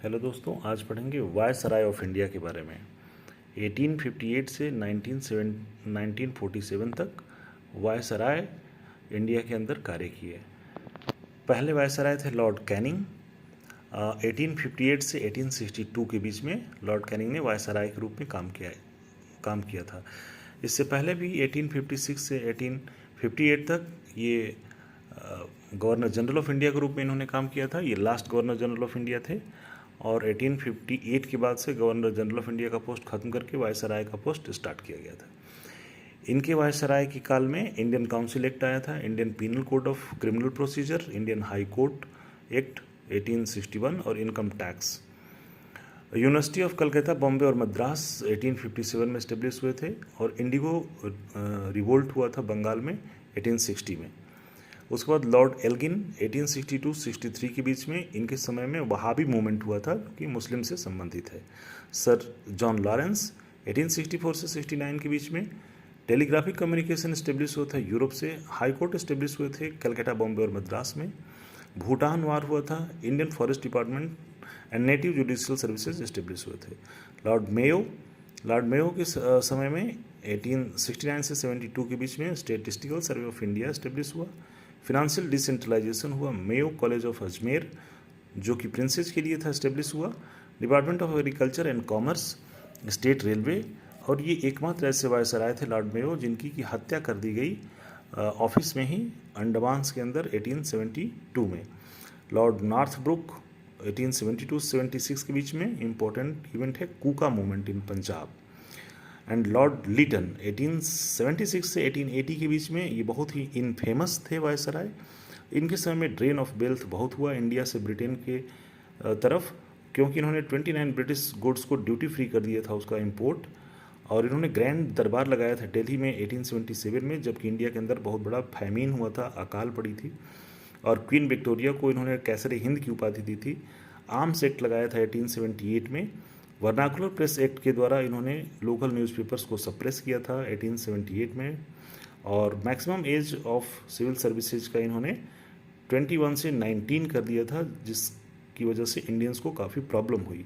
Hello दोस्तों, आज पढ़ेंगे वायसराय ऑफ इंडिया के बारे में। 1858 से 1947 तक वायसराय इंडिया के अंदर कार्य किए। पहले वायसराय थे लॉर्ड कैनिंग। 1858 से 1862 के बीच में लॉर्ड कैनिंग ने वायसराय के रूप में काम किया था। इससे पहले भी 1856 से 1858 तक ये गवर्नर जनरल ऑफ इंडिया के रूप में इन्होंने काम किया था। ये last governor general of India थे और 1858 के बाद से गवर्नर जनरल ऑफ इंडिया का पोस्ट खत्म करके वायसराय का पोस्ट स्टार्ट किया गया था। इनके वायसराय के काल में इंडियन काउंसिल एक्ट आया था, Indian penal code of criminal procedure, Indian high court act 1861 और income tax. University of Calcutta, Bombay और मद्रास 1857 में इस्टेब्लिश हुए थे और इंडिगो रिवोल्ट हुआ था बंगाल में 1860 में। उसके बाद लॉर्ड एल्गिन 1862-63 के बीच में इनके समय में वहाबी मूवमेंट हुआ था कि मुस्लिम से संबंधित है। सर जॉन लॉरेंस 1864 से 69 के बीच में टेलीग्राफिक कम्युनिकेशन इस्टेब्लिश हुआ था यूरोप से। हाई कोर्ट इस्टेब्लिश हुए थे कलकत्ता, बॉम्बे और मद्रास में। भूटान वार हुआ था। Indian forest department and native judicial services establish हुए थे। लॉर्ड मेयो के समय में 1869 से 72 के बीच में statistical survey of India establish हुआ। फिनेंशियल डिसेंट्रलाइजेशन हुआ। मेयो कॉलेज ऑफ अजमेर, जो कि प्रिंसेस के लिए था, इस्टेब्लिश हुआ। Department of agriculture and commerce, state railway, और ये एकमात्र ऐसे वायसराय थे लॉर्ड मेयो जिनकी की हत्या कर दी गई ऑफिस में ही, अंडमान्स के अंदर 1872 में। लॉर्ड नॉर्थब्रुक 1872-76 के बीच में इम्पोर्टेंट इवेंट है Kuka movement in Punjab. And Lord Lytton 1876 से 1880 के बीच में, ये बहुत ही इनफेमस थे वायसराय। इनके समय में ड्रेन ऑफ वेल्थ बहुत हुआ इंडिया से ब्रिटेन के तरफ, क्योंकि इन्होंने 29 ब्रिटिश गुड्स को ड्यूटी फ्री कर दिया था उसका इंपोर्ट। और इन्होंने ग्रैंड दरबार लगाया था दिल्ली में 1877 में, जबकि इंडिया के अंदर बहुत बड़ा फैमीन हुआ था, अकाल पड़ी थी। और क्वीन विक्टोरिया को इन्होंने कैसर हिंद की उपाधि दी थी। आर्म्स एक्ट लगाया था 1878 में। वर्नाकुलर प्रेस एक्ट के द्वारा इन्होंने लोकल न्यूज़पेपर्स को सप्रेस किया था 1878 में। और maximum age of civil services का इन्होंने 21 से 19 कर दिया था, जिसकी वजह से इंडियंस को काफ़ी प्रॉब्लम हुई।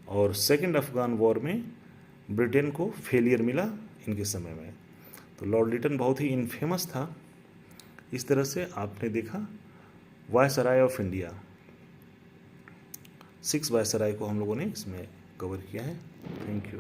और सेकेंड अफगान वॉर में ब्रिटेन को फेलियर मिला इनके समय में। तो लॉर्ड लिटन बहुत ही इनफेमस था। इस तरह से आपने देखा वायसराय ऑफ इंडिया, 6 वायसराय को हम लोगों ने इसमें कवर किया है। Thank you.